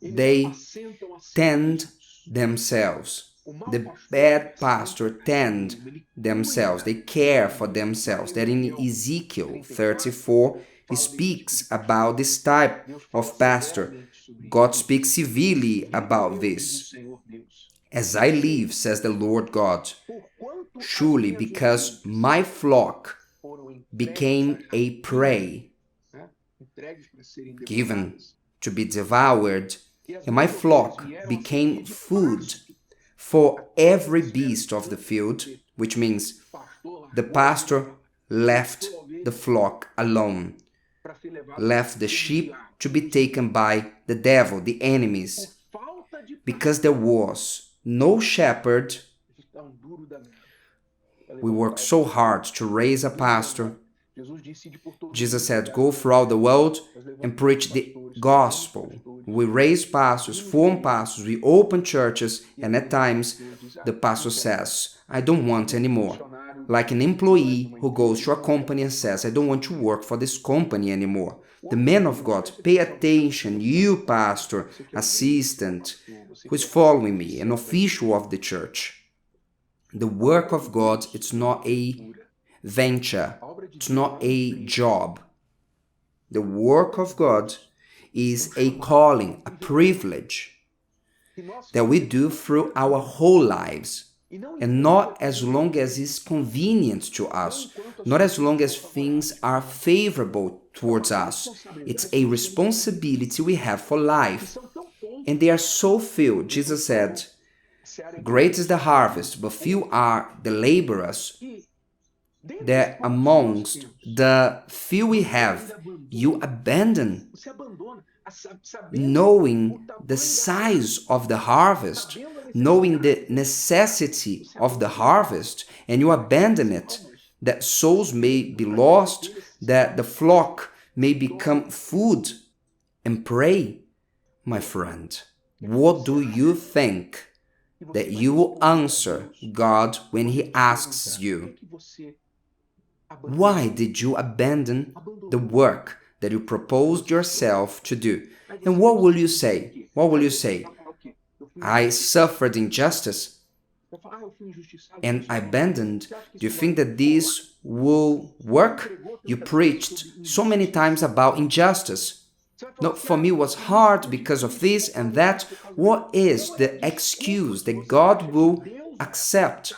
they tend themselves. The bad pastor tend themselves. They care for themselves. That in Ezekiel 34, he speaks about this type of pastor. God speaks severely about this. As I live, says the Lord God, surely because my flock became a prey, given to be devoured, and my flock became food for every beast of the field, which means the pastor left the flock alone, left the sheep to be taken by the devil, the enemies, because there was no shepherd. We work so hard to raise a pastor. Jesus said, go throughout the world and preach the gospel. We raise pastors, form pastors, we open churches, and at times the pastor says, I don't want anymore. Like an employee who goes to a company and says, I don't want to work for this company anymore. The man of God, pay attention, you pastor, assistant, who is following me, an official of the church. The work of God, it's not a venture, it's not a job. The work of God is a calling, a privilege that we do through our whole lives, and not as long as it's convenient to us, not as long as things are favorable towards us. It's a responsibility we have for life, and they are so few. Jesus said, great is the harvest, but few are the laborers. That amongst the few we have, you abandon, knowing the size of the harvest, knowing the necessity of the harvest, and you abandon it, that souls may be lost, that the flock may become food and prey. My friend, what do you think that you will answer God when He asks you? Why did you abandon the work that you proposed yourself to do? And what will you say? What will you say? I suffered injustice and I abandoned. Do you think that this will work? You preached so many times about injustice. No, for me it was hard because of this and that. What is the excuse that God will accept?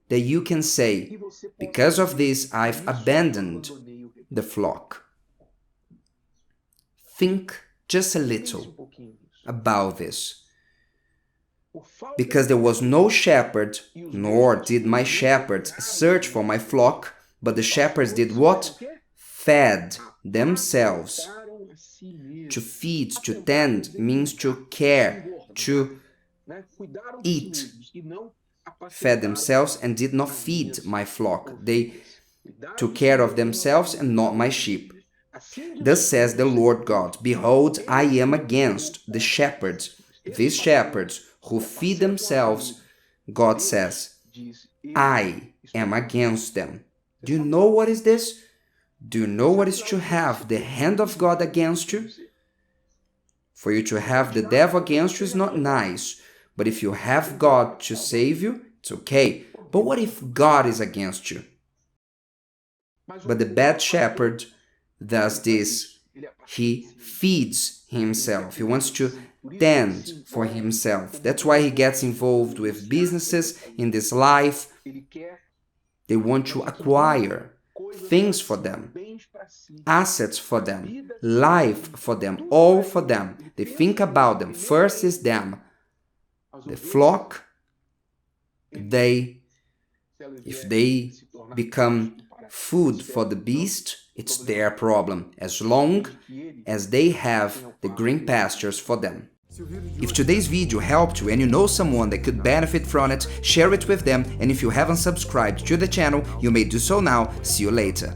That you can say, because of this, I've abandoned the flock. Think just a little about this. Because there was no shepherd, nor did my shepherds search for my flock, but the shepherds did what? Fed themselves. To feed, to tend, means to care, to eat. Fed themselves and did not feed my flock. They took care of themselves and not my sheep. Thus says the Lord God, behold, I am against the shepherds, these shepherds who feed themselves. God says, I am against them. Do you know what is this? Do you know what is to have the hand of God against you? For you to have the devil against you is not nice. But if you have God to save you, it's okay. But what if God is against you? But the bad shepherd does this. He feeds himself. He wants to tend for himself. That's why he gets involved with businesses in this life. They want to acquire things for them, assets for them, life for them, all for them. They think about them. First is them. The flock, if they become food for the beast, it's their problem, as long as they have the green pastures for them. If today's video helped you and you know someone that could benefit from it, share it with them, and if you haven't subscribed to the channel, you may do so now. See you later.